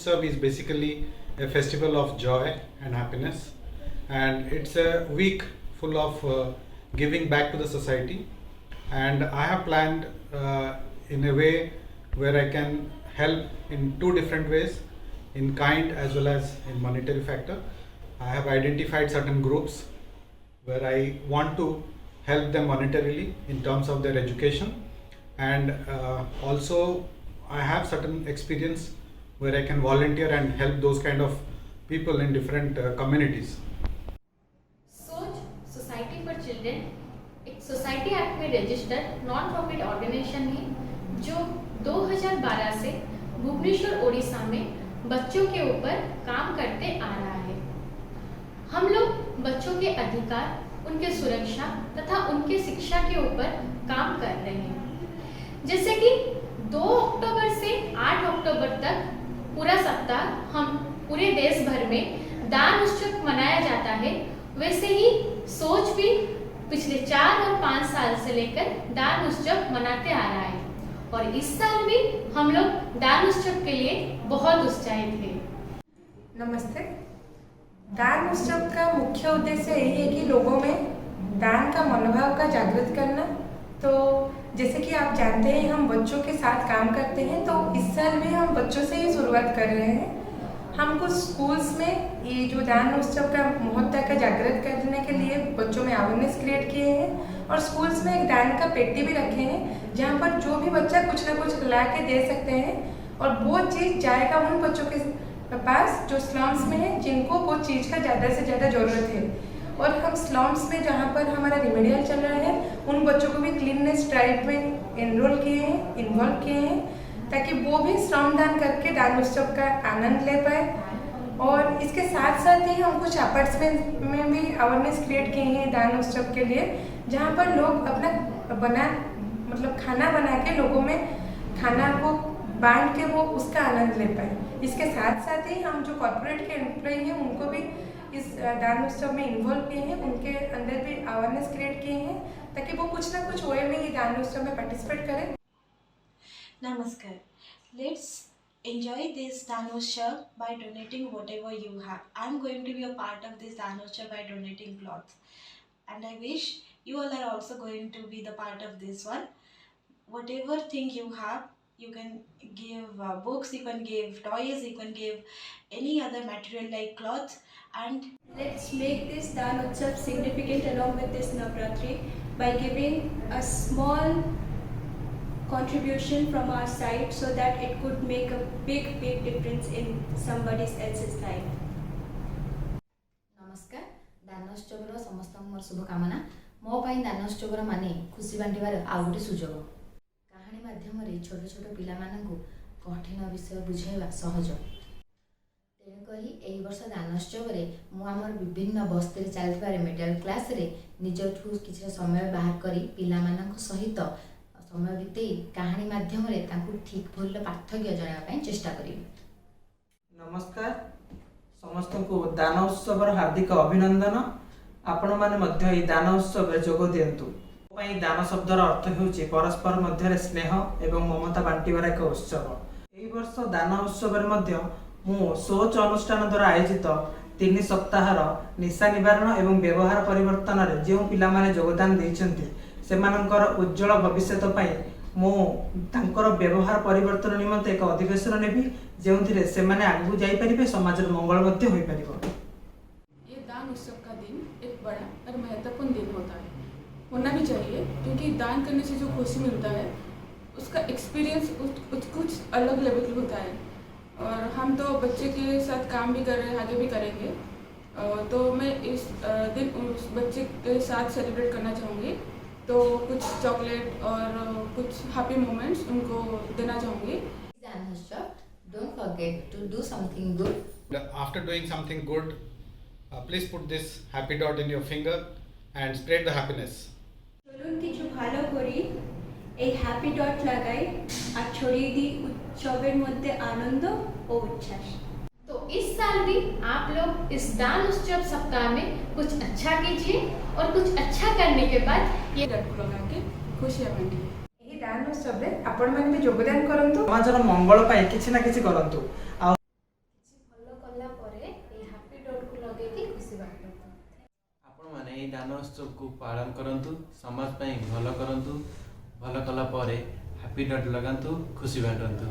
Utsav is basically a festival of joy and happiness, and it's a week full of giving back to the society. And I have planned in a way where I can help in two different ways, in kind as well as in monetary factor. I have identified certain groups where I want to help them monetarily in terms of their education, and also I have certain experience where I can volunteer and help those kind of people in different communities. सोच society for children एक society act में registered non profit organisation है जो 2012 से भुवनेश्वर ओडिशा में बच्चों के ऊपर काम करते आ रहा है। हम लोग बच्चों के अधिकार, उनके सुरक्षा तथा उनके शिक्षा के ऊपर काम कर रहे हैं। जैसे कि 2 अक्टूबर से 8 अक्टूबर तक पूरा सप्ताह हम पूरे देश भर में दान उत्सव मनाया जाता है, वैसे ही सोच भी पिछले 4 और 5 साल से लेकर दान उत्सव मनाते आ रहा है और इस साल भी हम लोग दान उत्सव के लिए बहुत उत्साहित हैं। नमस्ते। दान उत्सव का मुख्य उद्देश्य यही है कि लोगों में दान का मनोभाव का जागृत करना। तो जैसे कि आप जानते हैं हम बच्चों के साथ काम करते हैं, तो इस साल भी हम बच्चों से ही शुरुआत कर रहे हैं। हम कुछ स्कूल्स में ये जो दान उत्सव का महत्व का जागृत करने के लिए बच्चों में अवेयरनेस क्रिएट किए हैं और स्कूल्स में एक दान का पेटी भी रखे हैं जहाँ पर जो भी बच्चा कुछ ना कुछ ला के दे सकते हैं और वो चीज़ जाएगा उन बच्चों के पास जो स्लम्स में है जिनको वो चीज़ का ज़्यादा से ज़्यादा ज़रूरत है। और हम स्लम्स में जहाँ पर हमारा रिमेडियल चल रहा है उन बच्चों को भी क्लीननेस ड्राइव में इनरोल किए हैं, इन्वॉल्व किए हैं ताकि वो भी श्रमदान करके दान उत्सव का आनंद ले पाए। और इसके साथ साथ ही हम कुछ अपार्टमेंट में भी अवेयरनेस क्रिएट किए हैं दान उत्सव के लिए, जहाँ पर लोग अपना खाना बना के लोगों में खाना को बांट के वो उसका आनंद ले पाए। इसके साथ साथ ही हम जो कॉर्पोरेट के एम्प्लॉय हैं उनको भी इस दान उत्सव में इन्वॉल्व किए हैं, उनके अंदर भी अवेयरनेस क्रिएट किए हैं ताकि वो कुछ ना कुछ वे में ये दान उत्सव में पार्टिसिपेट करें। Namaskar. Let's enjoy this Danushav by donating whatever you have. I'm going to be a part of this Danushav by donating clothes, and I wish you all are also going to be the part of this one. Whatever thing you have, you can give books, you can give toys, you can give any other material like clothes, and let's make this Dan Utsav significant along with this Navratri by giving a small contribution from our side so that it could make a big difference in somebody else's life. नमस्कार। दानोत्सव समस्त मोर शुभकामना। मो पाई दानोत्सव माने खुशी बांटिबार आउ गोटे सुजोग। कहानी माध्यम रे छोट छोट पिला मानकु कठिन विषय बुझाइबा सहज। तेणुकरी एही वर्ष दानोत्सव रे मु आमर विभिन्न बस्ती चलथिबा रेमेडियल क्लास रे निजठु किछि समय बाहर करी पिला मानक सहित समय बीते कहानी माध्यम रे तांकु ठीक भूल पार्थक्य जणावा पई चेष्टा करिबी। नमस्कार समस्त को दान उत्सव हार्दिक अभिनंदन। आपण माने मध्य ई दान उत्सव रे जोग दियंतु। पई दान शब्दर अर्थ हेउची परस्पर मध्य स्नेह एवं ममता बांटिबार एक उत्सव। एई वर्ष दान उत्सव रे मध्य मु सोच अनुष्ठान द्वारा आयोजित 3 सप्ताहर निशा निवारण एवं व्यवहार परिवर्तन रे जो पिला माने योगदान दैछंती सेमानकर उज्जवल भविष्य पाई मो तांकर व्यवहार परिवर्तन निमंते एक अधिवेशन नेबी जेउथिरे सेमाने आगु जाई परिबे, समाजर मंगल मध्य होई परिबो। ये दान उत्सव का दिन एक बड़ा और महत्वपूर्ण दिन होता है, होना भी चाहिए क्योंकि दान करने से जो खुशी मिलता है उसका एक्सपीरियंस कुछ अलग लेवल होता है। और हम तो बच्चे के साथ काम भी कर रहे हैं, आगे भी करेंगे, तो मैं इस दिन उस बच्चे के साथ सेलिब्रेट करना चाहूँगी। तो कुछ चॉकलेट और कुछ हैप्पी मोमेंट्स उनको देना चाहूँगी। Don't forget to do something good. After doing something good, please put this happy dot in your finger and spread the happiness. চলুন কিছু ভালো করি, এই হ্যাপি ডট লাগাই আর ছড়িয়ে দিই উৎসবের মধ্যে আনন্দ ও উচ্ছ্বাস। तो इस साल भी आप लोग इस दान उत्सव सप्ताह में कुछ अच्छा कीजिए और कुछ अच्छा करने के बाद ये डट लगा के खुशियां बांटिए। ଏହି ଦାନ ଉତ୍ସବରେ ଆପଣମାନେ ବି ଯୋଗଦାନ କରନ୍ତୁ। समाजर मंगल पाई किछि ना किछि करंतु। उत्सव को पालन करंतु, समाज ପାଇଁ ଭଲ କରନ୍ତୁ, ଭଲ କଲା ପରେ हैप्पी डॉट लगाନ୍ତୁ, खुशी बांटନ୍ତୁ।